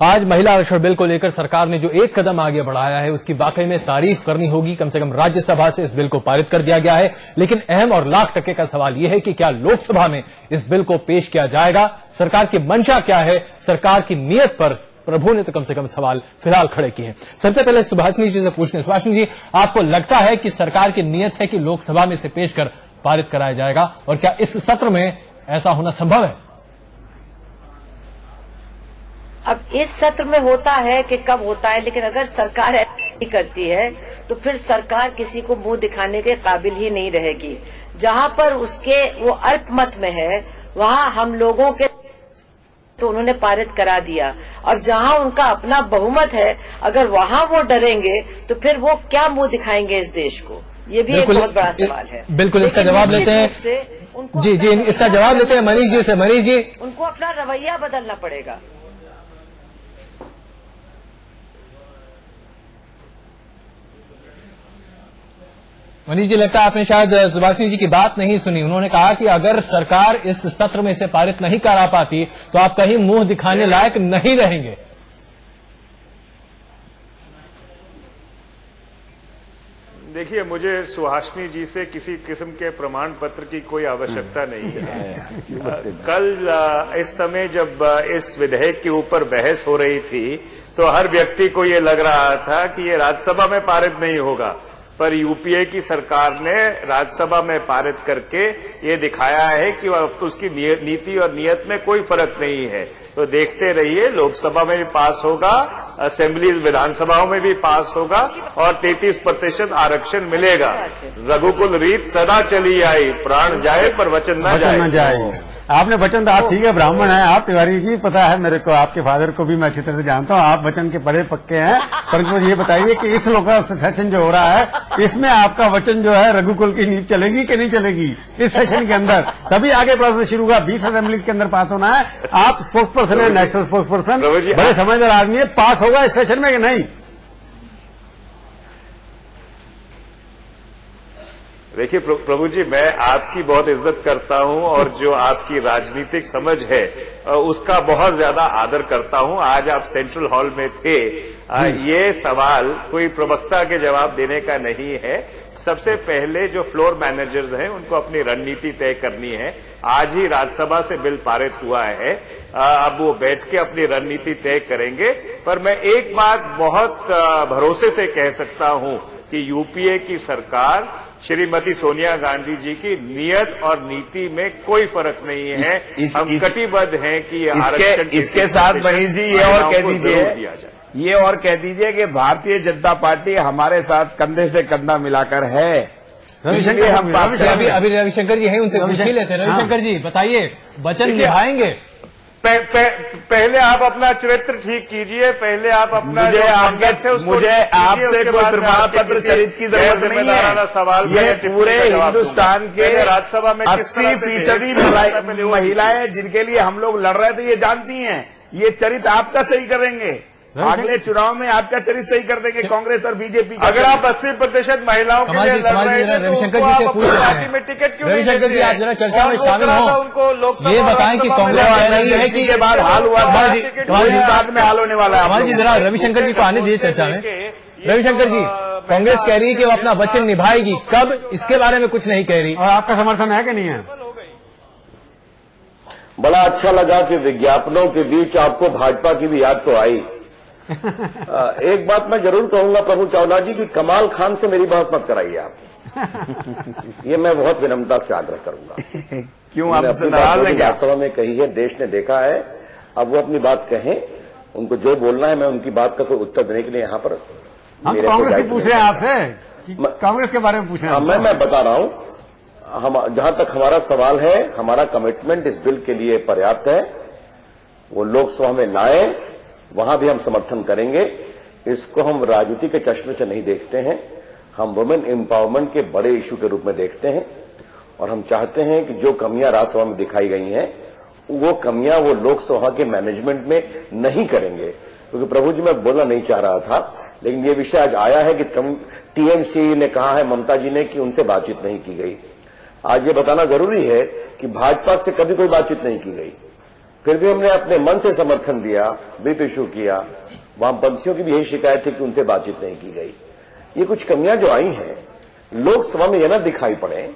आज महिला आरक्षण बिल को लेकर सरकार ने जो एक कदम आगे बढ़ाया है उसकी वाकई में तारीफ करनी होगी। कम से कम राज्यसभा से इस बिल को पारित कर दिया गया है, लेकिन अहम और लाख टके का सवाल यह है कि क्या लोकसभा में इस बिल को पेश किया जाएगा। सरकार की मंशा क्या है, सरकार की नीयत पर प्रभु ने तो कम से कम सवाल फिलहाल खड़े किए हैं। सबसे पहले सुभाषिनी जी से पूछने, सुभाषिनी जी, आपको लगता है कि सरकार की नीयत है कि लोकसभा में इसे पेश कर पारित कराया जाएगा, और क्या इस सत्र में ऐसा होना संभव है? अब इस सत्र में होता है कि कब होता है, लेकिन अगर सरकार ऐसी करती है तो फिर सरकार किसी को मुंह दिखाने के काबिल ही नहीं रहेगी। जहां पर उसके वो अल्पमत में है वहां हम लोगों के तो उन्होंने पारित करा दिया, और जहां उनका अपना बहुमत है अगर वहां वो डरेंगे तो फिर वो क्या मुंह दिखाएंगे इस देश को, ये भी एक बहुत बड़ा सवाल है। बिल्कुल, इसका जवाब लेते हैं जी, इसका जवाब लेते हैं मनीष जी से। मनीष जी, उनको अपना रवैया बदलना पड़ेगा। मनीष जी, लगता है आपने शायद सुभाषिनी जी की बात नहीं सुनी। उन्होंने कहा कि अगर सरकार इस सत्र में इसे पारित नहीं करा पाती तो आप कहीं मुंह दिखाने लायक नहीं रहेंगे। देखिए, मुझे सुहासिनी जी से किसी किस्म के प्रमाण पत्र की कोई आवश्यकता नहीं है। कल इस समय जब इस विधेयक के ऊपर बहस हो रही थी तो हर व्यक्ति को ये लग रहा था कि ये राज्यसभा में पारित नहीं होगा, पर यूपीए की सरकार ने राज्यसभा में पारित करके ये दिखाया है कि उसकी नीति और नियत में कोई फर्क नहीं है। तो देखते रहिए, लोकसभा में भी पास होगा, असेंबली विधानसभाओं में भी पास होगा और 33% आरक्षण मिलेगा। रघुकुल रीत सदा चली आई, प्राण जाए पर वचन न जाए। आपने वचन तो आप ठीक है, ब्राह्मण है आप, तिवारी जी, पता है मेरे को, आपके फादर को भी मैं अच्छी तरह से जानता हूँ, आप वचन के बड़े पक्के हैं। परंतु ये बताइए कि इस लोकसभा सेशन जो हो रहा है इसमें आपका वचन जो है रघुकुल की नीति चलेगी कि नहीं चलेगी इस सेशन के अंदर? तभी आगे प्रोसेस शुरू होगा। 20 असेंबली के अंदर पास होना है। आप स्पोक्स पर्सन है, नेशनल स्पोक्स पर्सन, बड़े समझदार आदमी है, पास होगा इस सेशन में कि नहीं? देखिए प्रभु जी, मैं आपकी बहुत इज्जत करता हूं और जो आपकी राजनीतिक समझ है उसका बहुत ज्यादा आदर करता हूं। आज आप सेंट्रल हॉल में थे, ये सवाल कोई प्रवक्ता के जवाब देने का नहीं है। सबसे पहले जो फ्लोर मैनेजर्स हैं उनको अपनी रणनीति तय करनी है। आज ही राज्यसभा से बिल पारित हुआ है, अब वो बैठ के अपनी रणनीति तय करेंगे। पर मैं एक बात बहुत भरोसे से कह सकता हूं कि यूपीए की सरकार श्रीमती सोनिया गांधी जी की नियत और नीति में कोई फर्क नहीं है। हम कटिबद्ध हैं कि इसके साथ मनीष जी ये और कह दीजिए कि भारतीय जनता पार्टी हमारे साथ कंधे से कंधा मिलाकर है। रविशंकर, हम अभी रविशंकर जी हैं, उनसे पूछ ही लेते हैं। रविशंकर जी बताइए, वचन निभाएंगे? पहले आप अपना चरित्र ठीक कीजिए, पहले आप अपना मुझे आपसे कोई प्रमाण पत्र चरित्र की जरूरत नहीं है। सवाल ये पूरे हिंदुस्तान के राज्यसभा में 80% महिलाएं जिनके लिए हम लोग लड़ रहे थे ये जानती हैं। ये चरित्र आपका सही करेंगे, अगले चुनाव में आपका चरित्र सही कर देंगे कांग्रेस और बीजेपी का। अगर आप 80% महिलाओं के लिए लड़ रहे हैं तो रविशंकर जी से पूछ रहे हैं, टिकट क्यों? रविशंकर जी, आप जरा चर्चा में शामिल हो। ये बताएं कि कांग्रेस कह रही है कि के बाद हाल हुआ था, बाद में हाल होने वाला है। कमल जी, जरा रविशंकर जी को आने दीजिए चर्चा में। रविशंकर जी, कांग्रेस कह रही है कि वो अपना वचन निभाएगी, कब, इसके बारे में कुछ नहीं कह रही। और आपका समर्थन है कि नहीं है? बड़ा अच्छा लगा कि विज्ञापनों के बीच आपको भाजपा की भी याद तो आई। एक बात मैं जरूर कहूंगा प्रभु चावला जी कि कमाल खान से मेरी बात मत कराइए आप। ये मैं बहुत विनम्रता से आग्रह करूंगा। क्यों आप राज्यसभा में कही है, देश ने देखा है, अब वो अपनी बात कहें। उनको जो बोलना है, मैं उनकी बात का कोई उत्तर देने के लिए यहाँ पर हम कांग्रेस से पूछ रहे हैं आपसे, कांग्रेस के बारे में पूछ रहे हैं। मैं बता रहा हूं, जहां तक हमारा सवाल है, हमारा कमिटमेंट इस बिल के लिए पर्याप्त है। वो लोकसभा में लाए, वहां भी हम समर्थन करेंगे। इसको हम राजनीति के चश्मे से नहीं देखते हैं, हम वुमेन एम्पावरमेंट के बड़े इशू के रूप में देखते हैं। और हम चाहते हैं कि जो कमियां राज्यसभा में दिखाई गई हैं वो कमियां वो लोकसभा के मैनेजमेंट में नहीं करेंगे। क्योंकि प्रभु जी, मैं बोलना नहीं चाह रहा था, लेकिन ये विषय आज आया है कि टीएमसी ने कहा है, ममता जी ने, कि उनसे बातचीत नहीं की गई। आज ये बताना जरूरी है कि भाजपा से कभी कोई बातचीत नहीं की गई। फिर भी हमने अपने मन से समर्थन दिया, व्हिप इशू किया। वामपंथियों की भी यही शिकायत थी कि उनसे बातचीत नहीं की गई। ये कुछ कमियां जो आई हैं, लोकसभा में यह न दिखाई पड़े,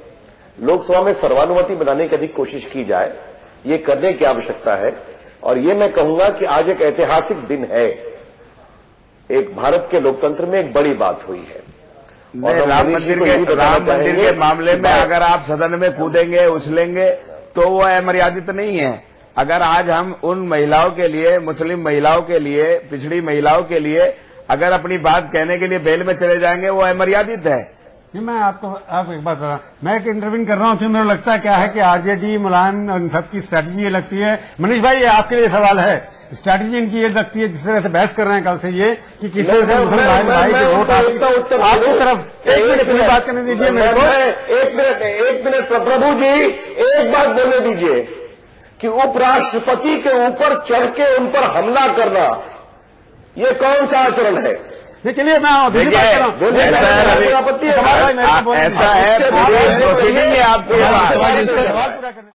लोकसभा में सर्वानुमति बनाने की अधिक कोशिश की जाए, ये करने की आवश्यकता है। और ये मैं कहूंगा कि आज एक ऐतिहासिक दिन है, एक भारत के लोकतंत्र में एक बड़ी बात हुई है। और राम मंदिर के मामले में अगर आप सदन में कूदेंगे, उछलेंगे तो वो अमर्यादित नहीं है। अगर आज हम उन महिलाओं के लिए, मुस्लिम महिलाओं के लिए, पिछड़ी महिलाओं के लिए अगर अपनी बात कहने के लिए बेल में चले जाएंगे, वो अमर्यादित है। मैं आप एक बात बता रहा हूं, मैं एक इंटरव्यू कर रहा हूं, तो मेरा लगता क्या है कि आरजेडी, मुलायम और इन सबकी स्ट्रैटेजी ये लगती है। मनीष भाई, ये आपके लिए सवाल है, स्ट्रैटेजी इनकी ये लगती है, जिस तरह से बहस कर रहे हैं कल से, ये कि किस तरह से मुसलमान भाई के वोट आपकी तरफ। एक मिनट पूरी बात करने दीजिए मेरे को। एक मिनट प्रभु जी, एक बात बोलने दीजिए कि उपराष्ट्रपति के ऊपर चढ़ के उन पर हमला करना, ये कौन सा आचरण है? चलिए मैं ऐसा है, प्रोसीडिंग है आपके।